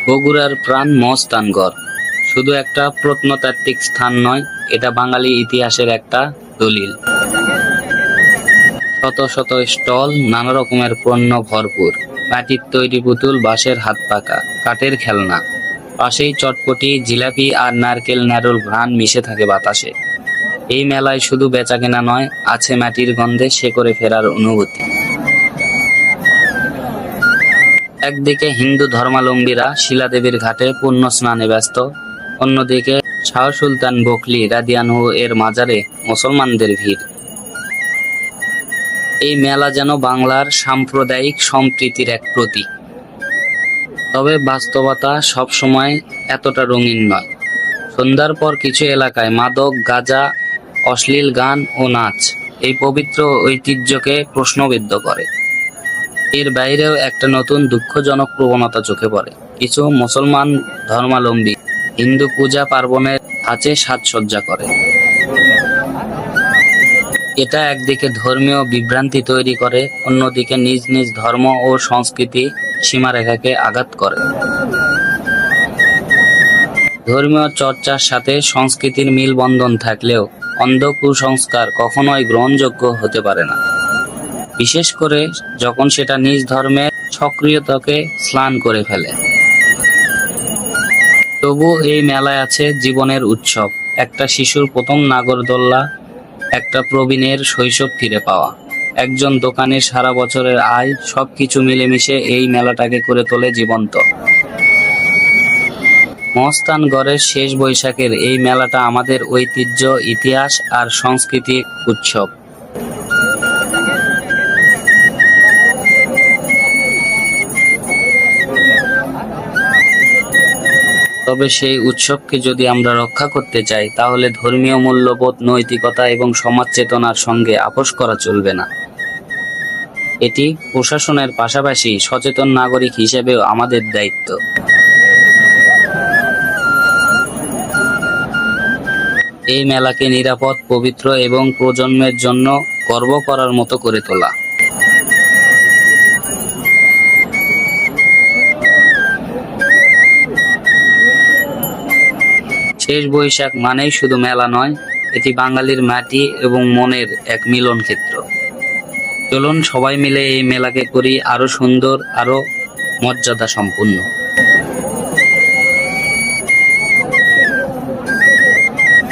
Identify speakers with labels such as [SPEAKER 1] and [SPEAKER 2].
[SPEAKER 1] বগুড়ার প্রাণ মহস্থানগড় শুধু একটা প্রত্নতাত্ত্বিক স্থান নয়, এটা বাঙালি ইতিহাসের একটা দলিল। শত শত স্টল, নানা রকমের পণ্য ভরপুর, মাটির তৈরি পুতুল, বাঁশের হাত পাকা, কাঠের খেলনা, পাশেই চটপটি, জিলাপি আর নারকেল নাড়ুর ঘ্রাণ মিশে থাকে বাতাসে। এই মেলায় শুধু বেচাকেনা নয়, আছে মাটির গন্ধে শেকড়ে ফেরার অনুভূতি। একদিকে হিন্দু ধর্মাবলম্বীরা শিলাদেবীর ঘাটে পুণ্য স্নানে ব্যস্ত, অন্যদিকে শাহ সুলতান বখলি রাদিয়ানহু এর মাজারে মুসলমানদের ভিড়। এই মেলা যেন বাংলার সাম্প্রদায়িক সম্প্রীতির এক প্রতীক। তবে বাস্তবতা সবসময় এতটা রঙিন নয়। সন্ধ্যার পর কিছু এলাকায় মাদক, গাঁজা, অশ্লীল গান ও নাচ এই পবিত্র ঐতিহ্যকে প্রশ্নবিদ্ধ করে। এর বাইরেও একটা নতুন দুঃখজনক প্রবণতা চোখে পড়ে। কিছু মুসলমান ধর্মাবলম্বী হিন্দু পূজা পার্বণের ধাঁচে সাজসজ্জা করে। এটা একদিকে ধর্মীয় বিভ্রান্তি তৈরি করে, অন্যদিকে নিজ নিজ ধর্ম ও সংস্কৃতি সীমারেখাকে আঘাত করে। ধর্মীয় চর্চার সাথে সংস্কৃতির মেলবন্ধন থাকলেও অন্ধ কুসংস্কার কখনোই গ্রহণযোগ্য হতে পারে না, বিশেষ করে যখন সেটা নিজ ধর্মের সক্রিয়তাকে স্লান করে ফেলে। তবু এই মেলায় আছে জীবনের উৎসব, একটা শিশুর প্রথম নাগরদোল্লা, একটা প্রবীণের শৈশব ফিরে পাওয়া, একজন দোকানের সারা বছরের আয়, সবকিছু মিলেমিশে এই মেলাটাকে করে তোলে জীবন্ত। মহস্থানগড়ের শেষ বৈশাখের এই মেলাটা আমাদের ঐতিহ্য, ইতিহাস আর সংস্কৃতির উৎসব। তবে সেই উৎসবকে যদি আমরা রক্ষা করতে চাই, তাহলে ধর্মীয় মূল্যবোধ, নৈতিকতা এবং সমাজ চেতনার সঙ্গে আপোস করা চলবে না। এটি প্রশাসনের পাশাপাশি সচেতন নাগরিক হিসেবেও আমাদের দায়িত্ব। এই মেলাকে নিরাপদ, পবিত্র এবং প্রজন্মের জন্য গর্ব করার মতো করে তোলা। শেষ বৈশাখ মানেই শুধু মেলা নয়, এটি বাঙালির মাটি এবং মনের এক মিলন ক্ষেত্র। চলুন সবাই মিলে এই মেলাকে করি আরো সুন্দর, আরো মর্যাদা সম্পূর্ণ।